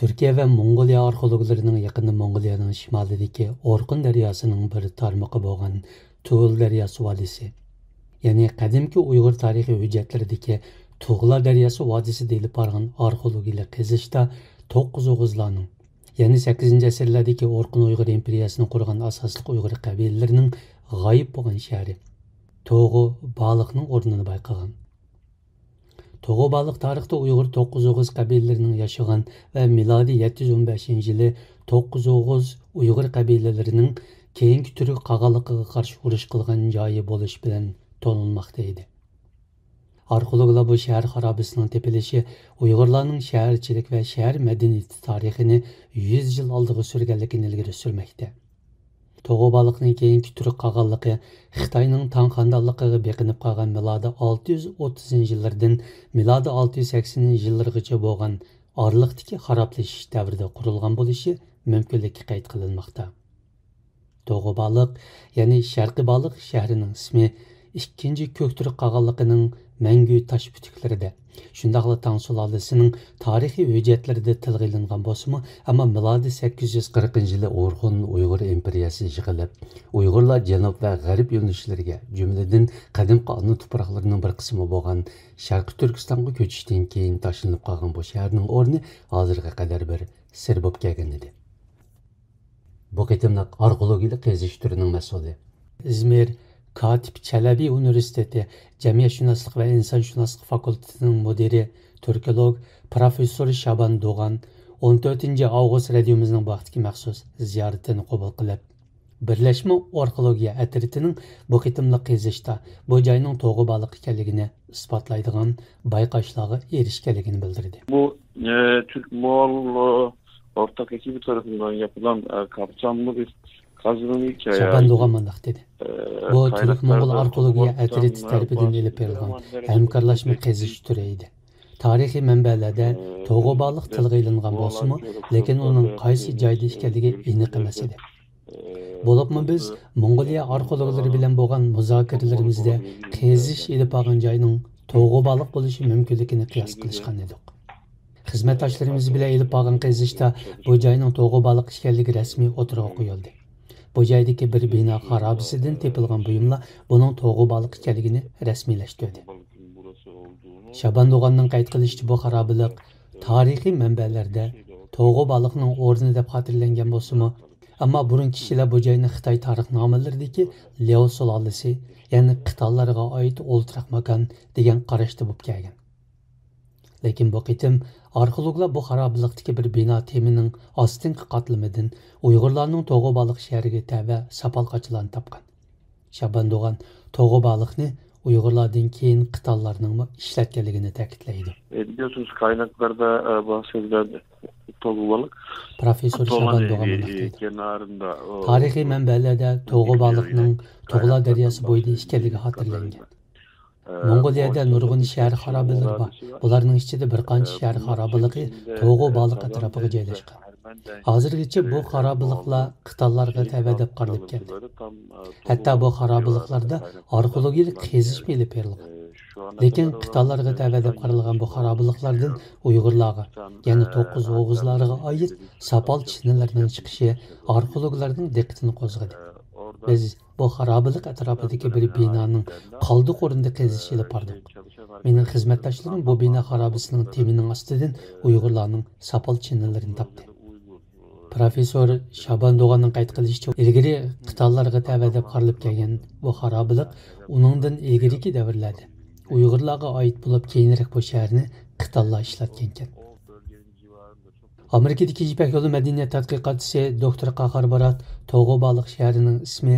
Türkiye ve Mongoliya arxeologlarının yaqında Mongoliyanın şimalidagi Orqun daryosining bir tarmoqi bo'lgan Tuğul daryosi vodiysi. Ya'ni qadimki Uyg'ur tarixiy hujjatlaridagi Tuğlar daryosi vodiysi deyilib borgan arxeologik qazishda 9 o'g'izlarning, ya'ni 8 asrlardagi Orqun Uyg'ur imperiyasini qurgan asosli Uyg'ur qabilalarining g'oyib bo'lgan shahri To'g'u Baliqning o'rnini bayqagan. Toğu Balık tarixda Uyghur 9 Oğuz qabilalarining yaşagan ve miladi 715-yili 9 Oğuz Uyghur qabilalarining keyingi türk qag'alliqiga qarshi urush qilgan joyi bo'lish bilan tonilmoqda edi. Arxeologlar bu shahar xarobasining tepilishi Uyg'urlarning shaharchilik va shahar madaniyati tarixini 100 yil oldiga surganligini ilgari surmoqda. Toğu Balıqning keyingi türk qag'alliqi Xitoyning Tang xonadonligiga beqinib qolgan miladi 630-yillardan miladi 680-yillargacha bo'lgan oraliqdagi xaroblashish davrida qurilgan bo'lishi mumkinligi qayd qilinmoqda. Toğu Balık, ya'ni Sharqiy Balık shahrining ismi ikkinchi Köktürk qag'alliqining mangu tosh butiklarida, shundaqla Tang sulolasining tarixiy hujjatlarida tilga ilingan bo'lsa-mu, ammo milodi 840-yili Orxun Uyg'ur imperiyasi yig'ilib, Uyg'urlar janub va g'arb yo'nalishlariga, jumladan qadimgi ona tuproqlarining bir qismi bo'lgan Sharqiy Turkistonga ko'chishdan keyin tashlanib qolgan bu shaharning o'rni hozirga qadar bir sir bo'lib kelgan edi. Bu qitimliq arxeologik qazish turining mas'uli İzmir Katip Çelebi Üniversitesi Cemiyeşşünaslık ve İnsansşünaslık Fakültesi'nin müdiri, Türkolog, Profesör Şaban Doğan 14 Ağustos radyomuzun vaxtki məxsus ziyaretini qabul qilib, Birleşme Arxeologiya Atritining bu qitimliq qazishda bu joyning Toğu Balık ekanligini isbotlaydigan bayqashlarga erishganligini bildirdi. Bu Türk-Moğol ortak ekibi tarafından yapılan kapsamlı bir kazının hikaye. Şaban Doğan mındaq dedi. Bu Türk-Moğol Arxeologiya Atriti tarafidan elib berilgan hamkorlashma qazish turi edi. Tarixiy manbalarda Toğu Balık tilga ilingan bo'lsa-mu, lekin uning qaysi joyda ekanligi aniq emas edi. Bo'libmi biz Mongoliya arxeologlari bilan bo'lgan muzokiralarimizda qazish elib borgan joyning Toğu Balık bo'lishi mumkinligini qiyos qilishgan edik. Xizmatdoshlarimiz bilan elib borgan qazishda bu joyning Toğu Balık ekanligi rasmiy o'tirg'a qo'yildi. Bu joydagi bir bino xarobasidan tepilgan buyumlar buning Toğu Balık ekanligini rasmiylashtirdi. Şaban Doğanning qayd qilishicha, bu xarobalik tarixiy manbalarda Toğu Balıqning o'rni deb xotirlangan bo'lsa-mu, ammo burun kishilar bu joyni Xitoy tarixnomalaridagi Liao sulolasi, ya'ni Xitoylarga oid o'ltiraq makon degan qarashda bo'lib kelgan. Lekin bu qitim arxeologlar bu xarobalikdagi bir bino temining ostingi qatlamidan Uyg'urlarning Toğu Balık shahriga tava sapal qochilarni topgan. Şaban Doğan Toğu Balıkni Uyg'urlardan keyin Xitoylarning ishlatganligini ta'kidlaydi. Biliyorsunuz kaynaklarda bahsedildi Toğu Balık. Profesör Şaban Doğan deydi. Tarixiy manbalarda Toğu Balıkning Tuğlar daryosi bo'yida ekanligi xotirlangan. Mongoliyada nurg'un shahar xarobalari bor. Bularning ichida bir qancha shahar xarobaligi Toğu Balık atrofiga joylashgan. Hozirgacha bu xarobaliklar Xitoylarga tava deb qaralib keldi. Hatto bu xarobaliklarda arxeologik qazish elib berilgan. Lekin Xitoylarga tava deb qaralgan bu xarobaliklardan Uyg'urlarga, ya'ni 9 Oğuzlarga oid sapal chinilarning chiqishi arxeologlarning diqqatini qo'zg'adi. Biz bu xarobalik atrofidagi bir binoning qoldiq o'rnida qazish elib bordik. Mening xizmatdoshlarim bu bino xarobasining temining ostidan Uyg'urlarning sapal chinilarini topdi. Profesör Şaban Doğan'ın qayd qilishicha, ilgari Xitoylarga tava deb qaralib kelgan bu xarobalik uningdan ilgariki davrlarda Uyg'urlarga oid bo'lib, keyinroq bu shaharni Xitoylar ishlatgan ekan. Amerikadagi Ipak yo'li madaniyat tadqiqotchisi doktor Qahar Barat Toğu Balık shahrining ismi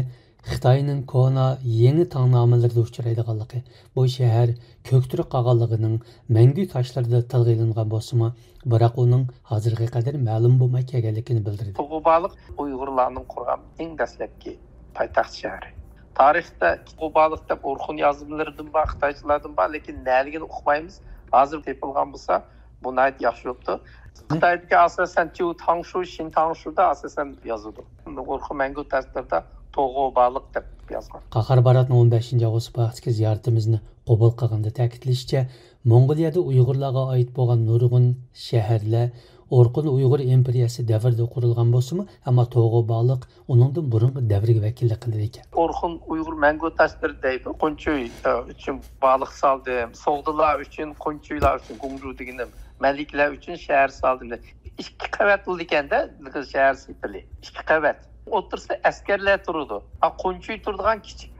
Xitoyning kona yangi tangnomalarida uchraydiganligi, bu shahar Köktürk qag'alligining mangu toshlarida tilga ilingan bo'lsa-mu, biroq uning hozirga qadar ma'lum bo'lmay kelganligini bildirdi. Toğu Balık Uyg'urlarning qurgan eng dastlabki poytaxt shahri. Tarixda Toğu Balık deb Orxun yozuvlaridan bor, Xitoychilardan bor, lekin naligini uqmaymiz. Hozir tepilgan bo'lsa, bu nayt yaxshi bo'libdi. Xitoydagi asosan Chu Tangshu, Shin Tangshuda asosan yozildi. Orxun mangu toshlarda Toğu Balık deb yozgan. Qahar Baratning 15 Ağustos vaqtdagi ziyoratimizni qabul qilganda ta'kidlashicha, Mongoliyada Uyg'urlarga oid bo'lgan nurg'un shaharlar Orqun Uyg'ur imperiyasi davrida qurilgan bo'lsa-mu, ammo To'g'u baliq uningdan burungi davrga vakillik qildi ekan. Orqun Uyg'ur mango taşları deydi. Qonchuy uchun baliq saldım, soğdular uchun, qonchuylar uchun Gumru deganim, maliklar uchun shahar saldım. İki qavat bo'ldi ekanda, shahar sepili. İki qavat. O'tirsida askarlar turdi. Qonchuy turadigan kichik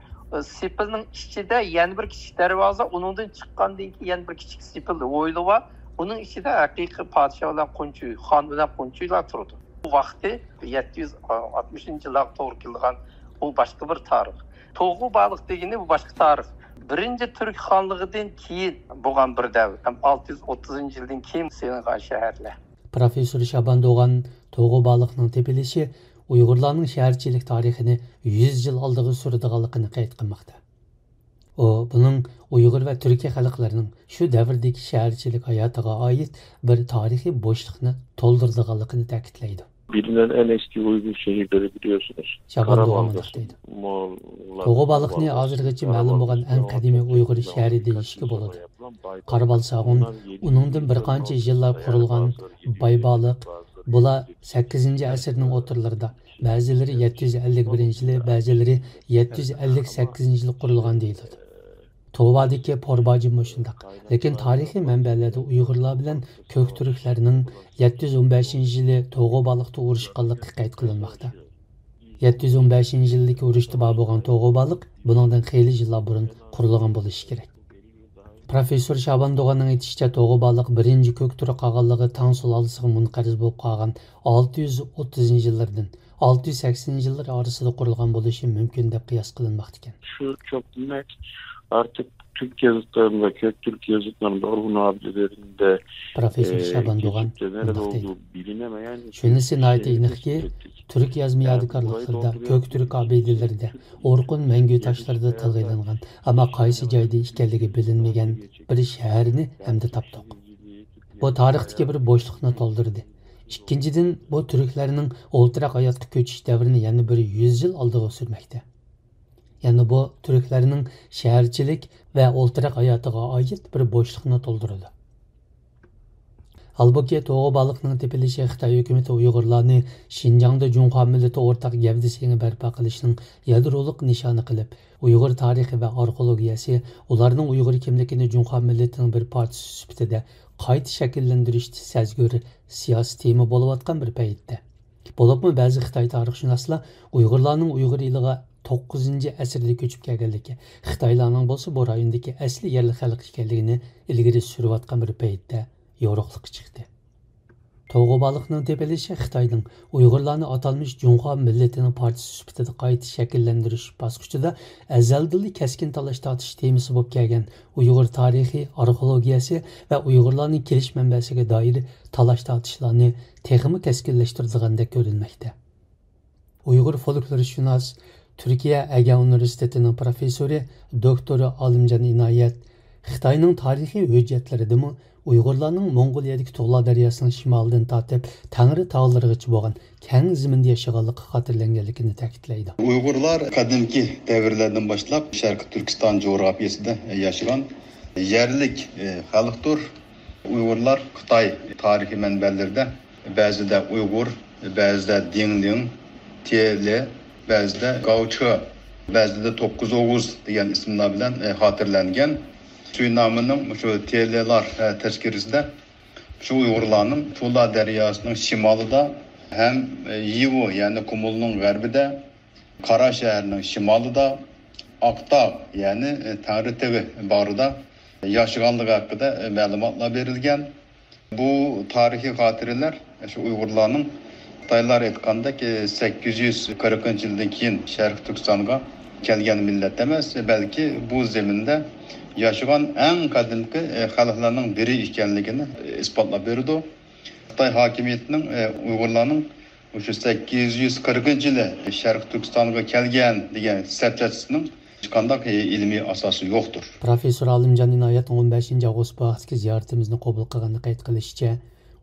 sepilning ichida yana bir kichik darvoza, uningdan chiqqandan keyin yana bir kichik sepil o'ylava. Uning ichida haqiqiy podsho bilan qonchuy, xon bilan qonchuylar turdi. Bu vaqtda 760-yillarga to'g'ri kelgan bu boshqa bir tarix. To'g'u baliq degani bu boshqa tarix. Birinchi Turk xonligidan keyin bo'lgan bir davr. 630-yildan keyin silingan shaharlar. Professor Shaban Doğan To'g'u baliqning tepilishi Uyg'urlarning shaharchilik tarixini 100 yil oldiga suradiganligini qayd qilmoqda. O, buning Uyg'ur va Turkiya xalqlarining shu davrdagi shaharchilik hayotiga oid bir tarixiy bo'shliqni to'ldirganligini ta'kidlaydi. Bilinen en eski Uygur şehirleri biliyorsunuz. Shaban Doğan deydi. To'g'u baliqni hozirgacha ma'lum bo'lgan eng qadimiy Uyg'ur shahri deyishga bo'ladi. Qarabalsag'un uningdan bir qancha yillar qurilgan Baybaliq bular 8-asrning o'rtalarida, ba'zilari 751-yili, ba'zilari 758-yili qurilgan deyiladi. Tovadagi Porbajim shundaq. Lekin tarixiy manbalarda Uyg'urlar bilan ko'k turklarning 715-yili To'g'u baliqda urushganligi qayd qilinmoqda. 715-yildagi urushda bor bo'lgan To'g'u baliq buningdan xeyli yillar burun qurilgan bo'lishi kerak. Professor Shaban Doğan'ın aytishicha To'g'u baliq birinchi ko'k turk qag'anligi Tang sulolasiga munqariz bo'lib qolgan 630-yillardan 680-yillar orasida qurilgan bo'lishi mumkin deb qiyos qilinmoqda ekan. Şu çok net. Artık Türk yazıtlarında, Köktürk yazıtlarında, Orhun abilerinde Professor Shaban Doğan nerede olduğu bilinemeyen shunisi nayta aniqki Türk yazma yodikorliklarida, Köktürk abidelerida, Orqun mangu toshlarida tilg'ilangan, ammo qaysi joyda ekanligi bilinmagan bir shaharni hamda topdik. Bu tarixdagi bir bo'shliqni to'ldirdi. Ikkinchidan, bu turklarning o'ltiraq hayotga ko'chish davrini yana bir 100 yil oldiga surmoqda. Yani bu Türklerinin şehircilik ve o'ltiraq hayotiga oid bir bo'shliqni to'ldirdi. Halbuki To'g'u baliqning tepilishi Xitoy hukumati Uyg'urlarni Xinjiangda Junxo millati o'rtaq gavdasini barpo qilishning yadrolik nishoni qilib, Uyg'ur tarixi va arxeologiyasi ularning Uyg'ur kimligini Junxo millatining bir parchasi sifatida qayta shakllantirishda sazgur siyosiy tema bo'layotgan bir paytda. Bo'libmi ba'zi Xitoy tarixshunoslar Uyg'urlarning Uyg'ur eliga 9-asrda ko'chib kelganligi, Xitoylarning bo'lsa bu rayondagi asli yerli xalq ekanligini ilgari surayotgan bir paytda yo'riqlik chiqdi. To'g'u baliqning tepilishi Xitoyning Uyg'urlarni atalmish Junxo millatining partiyasi sifatida qayta shakllantirish bosqichida azaldan keskin talash tortish temasi bo'lib kelgan Uyg'ur tarixi, arxeologiyasi va Uyg'urlarning kelish manbasiga doir talash tortishlarni texmi keskinlashtirdigandek ko'rinmoqda. Uyg'ur folklorshunos Türkiye Ege Üniversitesi'nin profesörü Doktor Alimcan İnayet, Xitoyning tarixiy hujjatlaridami Uyg'urlarning Mongoliyadagi Tug'la daryosining shimolidan tortib Tangri tog'larigacha bo'lgan keng zaminda yashaganligi xotirlanganligini ta'kidlaydi. Uyg'urlar qadimki davrlardan boshlab Sharqiy Turkiston jo'rafiyasida yashagan yerlik xalqdir. Uyg'urlar Xitoy tarixiy manbalarida ba'zida Uyg'ur, ba'zida Dingling, Tele, ba'zida Gaucho, ba'zida 9 Oğuz degan ismlar bilan xotirlangan. Suynamining shu telelar tashkilotida shu Uyg'urlarning Tula daryosining shimolida ham Yivo, ya'ni Kumulning g'arbida, Qara shahrining shimolida, Aqtaq, ya'ni Tangri bag'rida yashaganligi haqida ma'lumotlar berilgan. Bu tarixiy xotiralar shu Uyg'urlarning Xitoylar aytgandek 840-yildan keyin Sharq Turkistonga kelgan millat emas, balki bu zaminda yaşayan en qadimki xalqlarning biri ekanligini isbotlab berdi. Xitoy hokimiyatining Uyg'urlarning o'sha 840-yili Sharq Turkistonga kelgan degan hisobchasining hech qanday ilmiy asosi yo'qdir. Professor Alimjan Inoyat 15-avgust vaqtidagi ziyoratimizni qabul qilganini qayd qilishicha,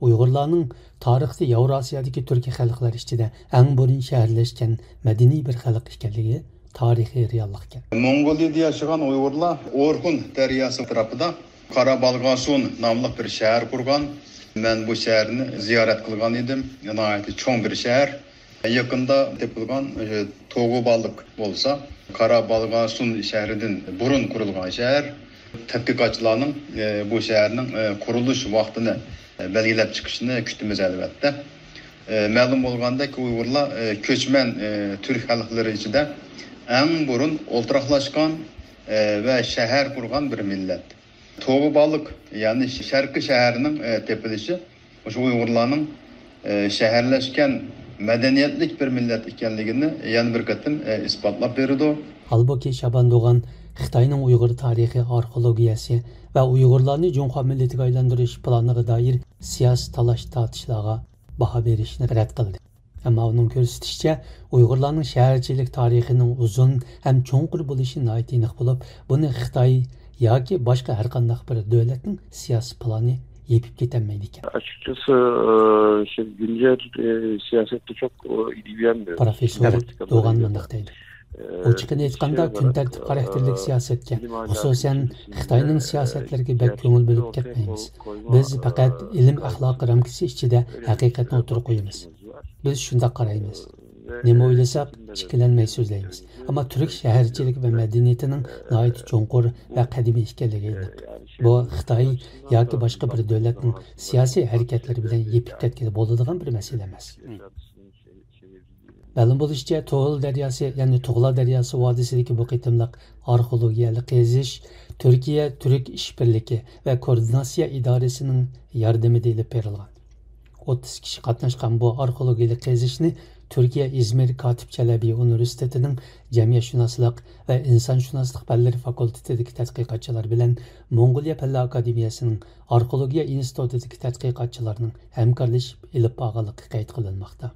Uyg'urlarning tarixda Yevrosiyadagi turk xalqlari ichida eng burun shaharlashgan madaniy bir xalq ekanligi tarixiy reallik ekan. Mongoliyada yashagan Uyg'urlar Orxun daryosi tarafida Qarabalg'asun nomli bir shahar qurgan. Ben bu şehrini ziyaret kılgan idim. Nihayet çoğun bir şehir. Yakında tepilgan Toğubalık olsa, Karabalgasun şehrinden burun kurulgan şehir. Tədqiqatçıların bu şehrin kuruluş vaxtını belgilep çıkışını kütümüz elbette. Məlum olganda ki Uygurlar köçmen Türk halkları içinde en burun oltıraqlaşkan ve şehir kurgan bir millet. Toğubalık yani Şərqi şehrinin tepilişi şu Uygurların şehirleşken medeniyetlik bir millet ikenligini yani bir katım ispatlap berdi. Halbuki Şaban Doğan Xitayning Uyg'ur tarixi arxeologiyasi va Uyg'urlarni Junxo millatiga aylantirish planiga doir siyosiy talash-tortishlarga baho berishni rad qildi. Ammo uning ko'rsatishicha, Uyg'urlarning shaharchilik tarixining uzun ham cho'nqur bo'lishi nihoyat aniq bo'lib, buni Xitoy yoki boshqa har qanday bir davlatning siyosiy plani yepib ketolmaydi ekan. Açıkçası güncel siyasette çok ilgilenmiyor. Profesör Doğan mundaq deydi. Ochiqini aytganda kun tartib xarakterlik siyosatga, xususan Xitoyning siyosatlariga bak ko'ngil bo'lib ketmaymiz. Biz faqat ilm axloqi ramkasi ichida haqiqatni o'tirib qo'yamiz. Biz shunda qaraymiz. Nima o'ylasak, cheklanmay so'zlaymiz. Ammo turk shaharchilik va madaniyatining nihoyat cho'nqur va qadimiy ekanligi aniq. Bu Xitoy yoki boshqa bir davlatning siyosiy harakatlari bilan yepib ketgan bo'ladigan bir masala emas. Ma'lum bo'lishicha, To'g'il daryosi, ya'ni Tug'la daryosi vodisidagi bu qitimliq arxeologiyalik qazish Turkiya Turk ishbirligi va koordinatsiya idorasining yordamida olib berilgan. 30 kishi qatnashgan bu arxeologiyalik qazishni Turkiya İzmir Katip Çelebi Üniversitetining Jamiyatshunoslik va insonshunoslik fanlari fakultetidagi tadqiqotchilar bilan Mongoliya Fan akademiyasining arxeologiya institutidagi tadqiqotchilarning hamkorlashib olib borganligi qayd qilinmoqda.